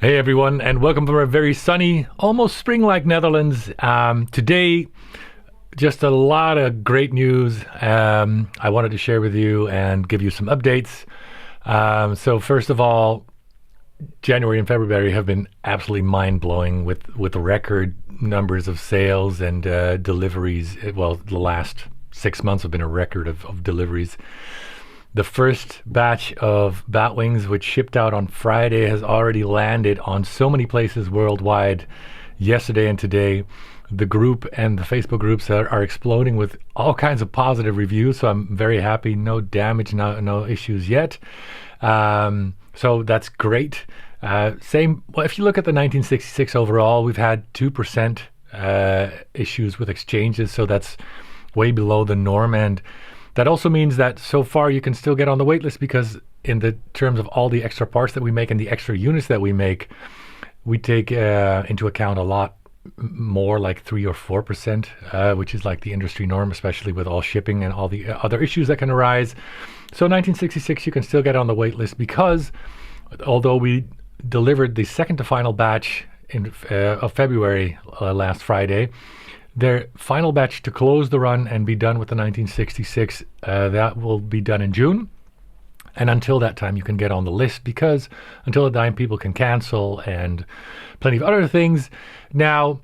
Hey everyone, and welcome from a very sunny, almost spring-like Netherlands. Today, just a lot of great news I wanted to share with you and give you some updates. So first of all, January and February have been absolutely mind-blowing with record numbers of sales and deliveries. Well, the last 6 months have been a record of deliveries. The first batch of Batwings, which shipped out on Friday, has already landed on so many places worldwide yesterday and today. The group and the Facebook groups are exploding with all kinds of positive reviews, so I'm very happy. No damage, no issues yet. So that's great. Well, if you look at the 1966 overall, we've had 2% issues with exchanges, so that's way below the norm. And that also means that so far you can still get on the wait list, because in the terms of all the extra parts that we make and the extra units that we make, we take into account a lot more, like 3 or 4%, which is like the industry norm, especially with all shipping and all the other issues that can arise. So 1966, you can still get on the wait list, because although we delivered the second to final batch of February last Friday, their final batch to close the run and be done with the 1966, that will be done in June. And until that time, you can get on the list, because until that time, people can cancel and plenty of other things. Now,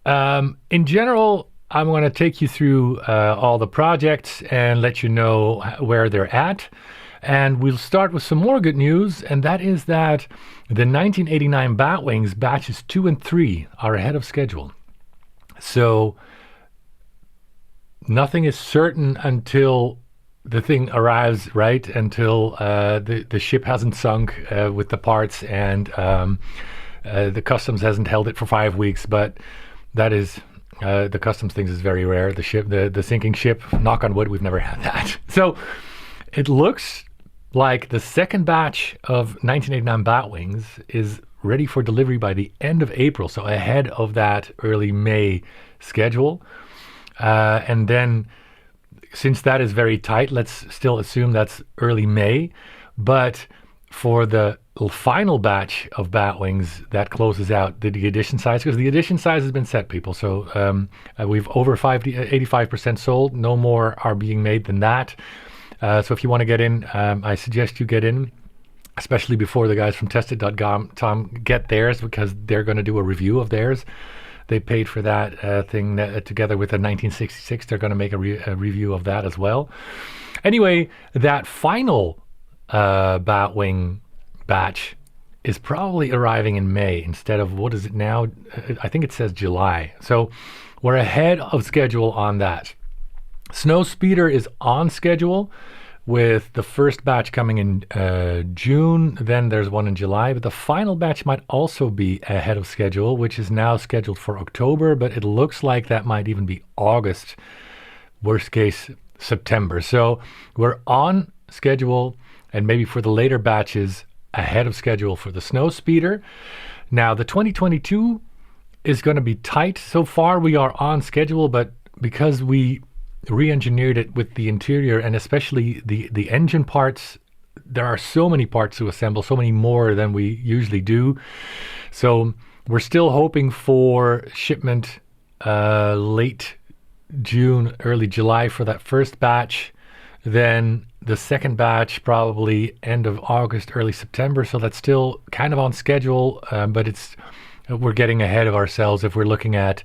in general, I'm going to take you through all the projects and let you know where they're at. And we'll start with some more good news, and that is that the 1989 Batwings batches 2 and 3 are ahead of schedule. So nothing is certain until the thing arrives, right? Until the ship hasn't sunk with the parts, and the customs hasn't held it for 5 weeks. But that is the customs things is very rare. The sinking ship, knock on wood, we've never had that. So it looks like the second batch of 1989 Batwings is ready for delivery by the end of April, so ahead of that early May schedule. And then, since that is very tight, let's still assume that's early May. But for the final batch of Batwings, that closes out the edition size, because the edition size has been set, people. So we've over 85% sold. No more are being made than that. So if you want to get in, I suggest you get in, especially before the guys from Tested.com get theirs, because they're going to do a review of theirs. They paid for that thing together with the 1966. They're going to make a review of that as well. Anyway, that final Batwing batch is probably arriving in May instead of, what is it now? I think it says July. So we're ahead of schedule on that. Snowspeeder is on schedule, with the first batch coming in June, then there's one in July, but the final batch might also be ahead of schedule, which is now scheduled for October, but it looks like that might even be August, worst case September. So we're on schedule, and maybe for the later batches, ahead of schedule for the Snowspeeder. Now, the 2022 is going to be tight. So far, we are on schedule, but because we re-engineered it with the interior and especially the engine parts, there are so many parts to assemble, so many more than we usually do. So we're still hoping for shipment late June, early July for that first batch. Then the second batch probably end of August, early September. So that's still kind of on schedule, but we're getting ahead of ourselves if we're looking at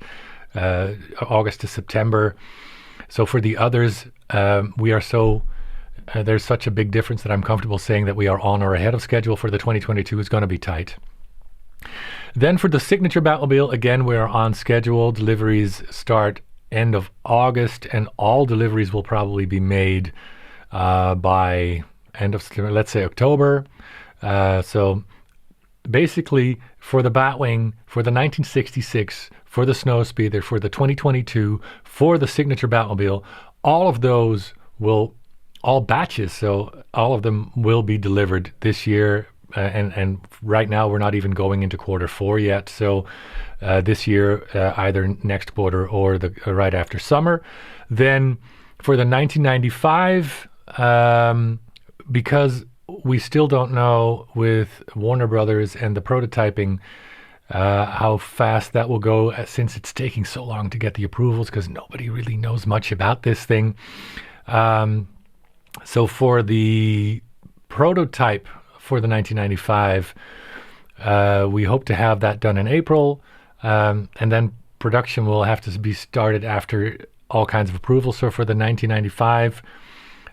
August to September. So for the others, there's such a big difference that I'm comfortable saying that we are on or ahead of schedule. For the 2022 is going to be tight. Then for the Signature Batmobile, again, we are on schedule. Deliveries start end of August, and all deliveries will probably be made by end of September, let's say October. So basically, for the Batwing, for the 1966, for the Snowspeeder, for the 2022, for the Signature Batmobile, all of those all batches, so all of them will be delivered this year. And right now, we're not even going into Q4 yet. So this year, either next quarter or right after summer. Then for the 1995, because we still don't know with Warner Brothers and the prototyping how fast that will go, since it's taking so long to get the approvals because nobody really knows much about this thing. So for the prototype for the 1995, we hope to have that done in April, and then production will have to be started after all kinds of approvals. So for the 1995,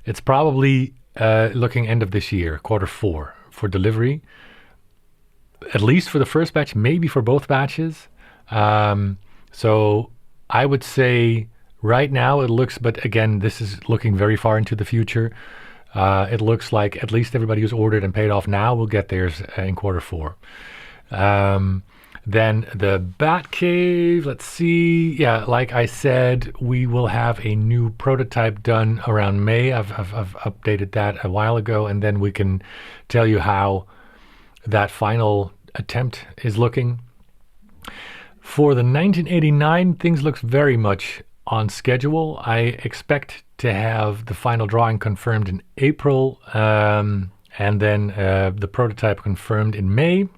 it's probably looking end of this year, Q4 for delivery, at least for the first batch, maybe for both batches. So I would say right now it looks, but again, this is looking very far into the future. It looks like at least everybody who's ordered and paid off now will get theirs in Q4. Then the Batcave, let's see. Yeah, like I said, we will have a new prototype done around May. I've updated that a while ago, and then we can tell you how that final attempt is looking. For the 1989, things look very much on schedule. I expect to have the final drawing confirmed in April, and then the prototype confirmed in May,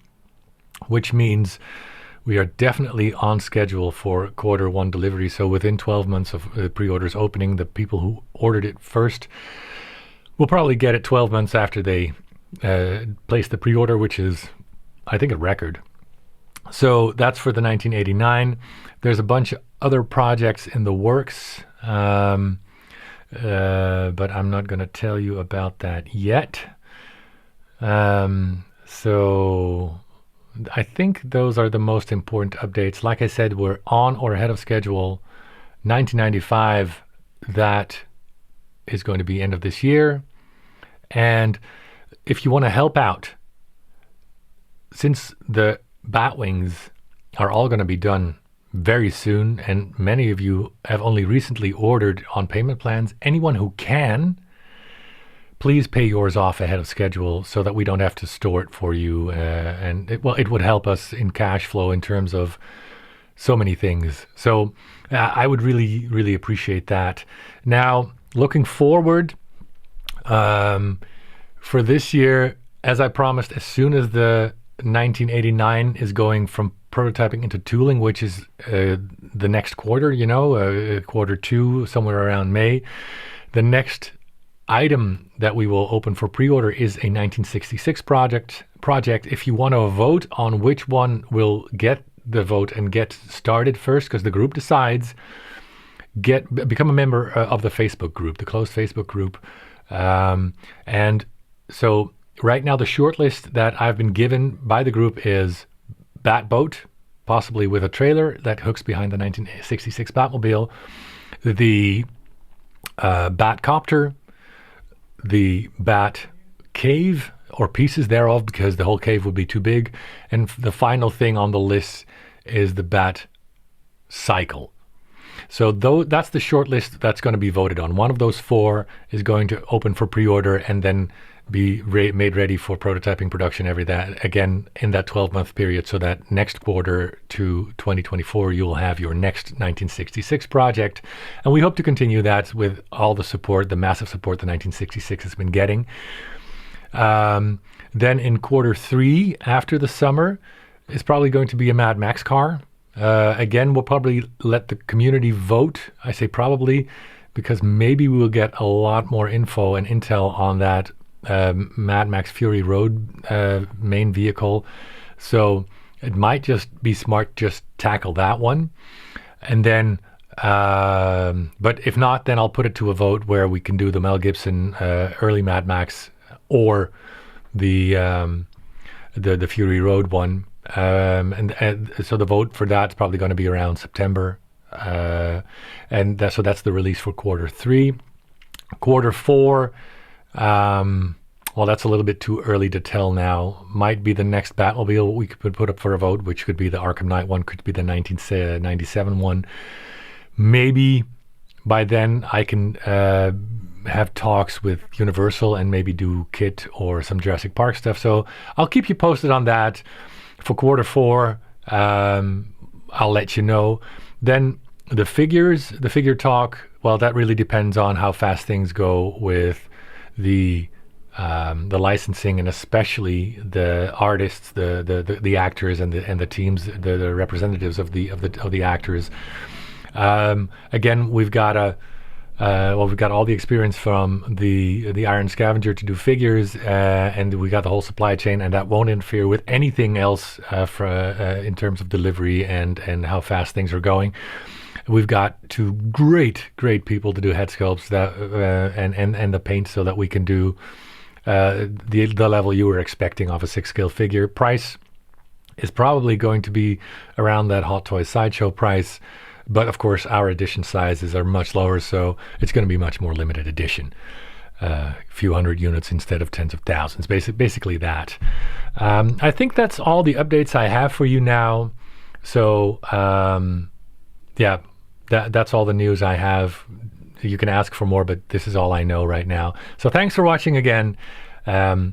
which means we are definitely on schedule for Q1 delivery. So within 12 months of pre-orders opening, the people who ordered it first will probably get it 12 months after they place the pre-order, which is, I think, a record. So that's for the 1989. There's a bunch of other projects in the works, but I'm not going to tell you about that yet. So I think those are the most important updates. Like I said, we're on or ahead of schedule. 1995, that is going to be end of this year. And if you want to help out, since the Batwings are all going to be done very soon, and many of you have only recently ordered on payment plans, anyone who can, please pay yours off ahead of schedule so that we don't have to store it for you. And it would help us in cash flow in terms of so many things. So I would really, really appreciate that. Now, looking forward for this year, as I promised, as soon as the 1989 is going from prototyping into tooling, which is the next quarter, Q2, somewhere around May, the next item that we will open for pre-order is a 1966 project. If you want to vote on which one will get the vote and get started first, because the group decides, become a member of the Facebook group, the closed Facebook group. And so right now the shortlist that I've been given by the group is Batboat, possibly with a trailer that hooks behind the 1966 Batmobile, the Batcopter, the Bat Cave, or pieces thereof, because the whole cave would be too big. And the final thing on the list is the Bat Cycle. So that's the short list that's going to be voted on. One of those four is going to open for pre-order and then be made ready for prototyping, production, again in that 12-month period, so that next quarter to 2024 you'll have your next 1966 project. And we hope to continue that with all the support, the massive support the 1966 has been getting. Then in Q3 after the summer is probably going to be a Mad Max car. Again, we'll probably let the community vote. I say probably because maybe we will get a lot more info and intel on that Mad Max Fury Road main vehicle. So it might just be smart just tackle that one. And then, but if not, then I'll put it to a vote where we can do the Mel Gibson early Mad Max or the Fury Road one. And so the vote for that's probably going to be around September. So that's the release for Q3. Q4, well, that's a little bit too early to tell now. Might be the next Batmobile we could put up for a vote, which could be the Arkham Knight one, could be the 1997 one. Maybe by then I can have talks with Universal and maybe do KITT or some Jurassic Park stuff. So I'll keep you posted on that. For Q4, I'll let you know. Then the figure talk, well, that really depends on how fast things go with the the licensing, and especially the artists, the actors, and the teams, the representatives of the actors. Again, we've got we've got all the experience from the Iron Scavenger to do figures, and we got the whole supply chain, and that won't interfere with anything else in terms of delivery and how fast things are going. We've got two great people to do head sculpts that and the paint, so that we can do the level you were expecting of a 6-scale figure. Price is probably going to be around that Hot Toys Sideshow price, but of course our edition sizes are much lower, so it's going to be much more limited edition. A few hundred units instead of tens of thousands, basically that. I think that's all the updates I have for you now. So yeah, that's all the news I have. You can ask for more, but this is all I know right now. So thanks for watching again. The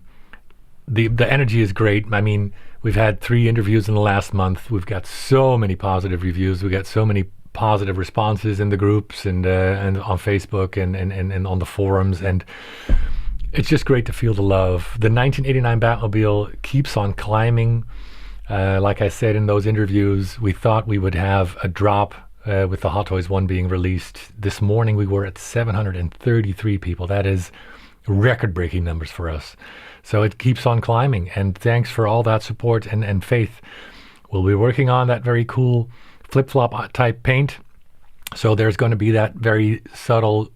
energy is great. I mean, we've had 3 interviews in the last month. We've got so many positive reviews. We got so many positive responses in the groups and on Facebook and on the forums, and it's just great to feel the love. The 1989 Batmobile keeps on climbing. Like I said in those interviews, we thought we would have a drop with the Hot Toys 1 being released. This morning we were at 733 people. That is record-breaking numbers for us. So it keeps on climbing, and thanks for all that support and faith. We'll be working on that very cool flip-flop type paint. So there's going to be that very subtle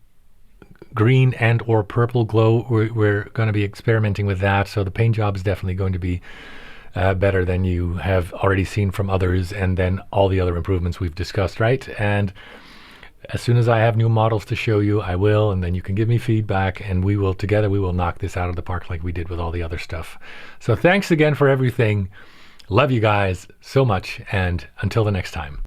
green and or purple glow. We're going to be experimenting with that. So the paint job is definitely going to be better than you have already seen from others, and then all the other improvements we've discussed, right? And as soon as I have new models to show you, I will, and then you can give me feedback, and we will knock this out of the park like we did with all the other stuff. So thanks again for everything. Love you guys so much, and until the next time.